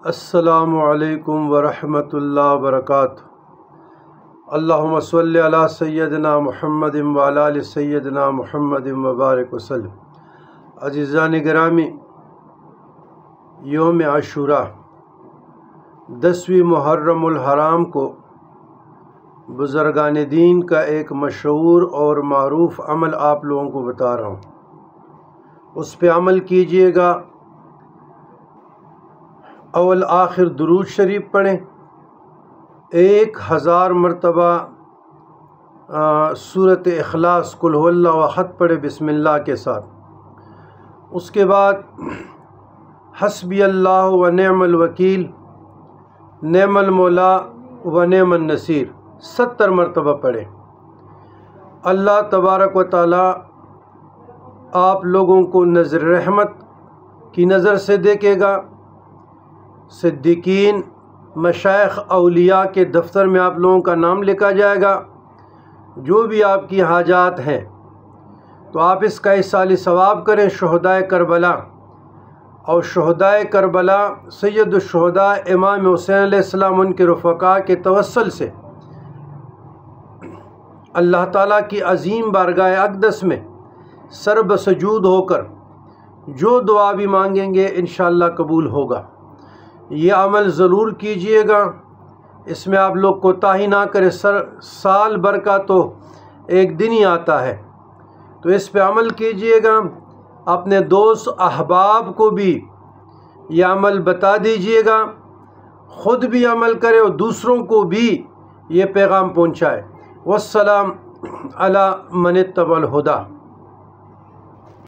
السلام علیکم ورحمۃ اللہ وبرکاتہ۔ اللہم صلی علی سیدنا محمد وعلی آل سیدنا محمد وبارک وسلم۔ عزیزان گرامی، یوم عاشوراء 10ویں محرم الحرام کو بزرگان دین کا ایک مشہور اور معروف عمل آپ لوگوں کو بتا رہا ہوں، اس پہ عمل کیجئے گا۔ اول آخر درود شریف پڑھیں، 1000 مرتبہ سورۃ اخلاص قل هو اللہ احد پڑھے بسم اللہ کے ساتھ۔ اس کے بعد حسبی اللہ و نعم الوکیل، نعم المولا و نعم النصیر 70 مرتبہ پڑھیں۔ اللہ تبارک و تعالی آپ لوگوں کو نظر رحمت کی نظر سے دیکھے گا۔ صدیقین، مشائخ، اولیاء کے دفتر میں آپ لوگوں کا نام لکھا جائے گا۔ جو بھی آپ کی حاجات ہیں تو آپ اس کا ایصال ثواب کریں۔ شہدائے کربلا اور شہدائے کربلا سید الشہداء امام حسین علیہ السلام، ان کے رفقاء کے توسل سے اللہ تعالیٰ کی عظیم بارگاہ اقدس میں سر بسجود ہو کر جو دعا بھی مانگیں گے انشاءاللہ قبول ہوگا۔ یہ عمل ضرور کیجئے گا، اس میں آپ لوگ کوتاہی نہ کریں۔ سال بھر کا تو ایک دن ہی آتا ہے، تو اس پہ عمل کیجئے گا۔ اپنے دوست احباب کو بھی یہ عمل بتا دیجئے گا، خود بھی عمل کرے اور دوسروں کو بھی یہ پیغام پہنچائے۔ والسلام علی من اتبع الہدی۔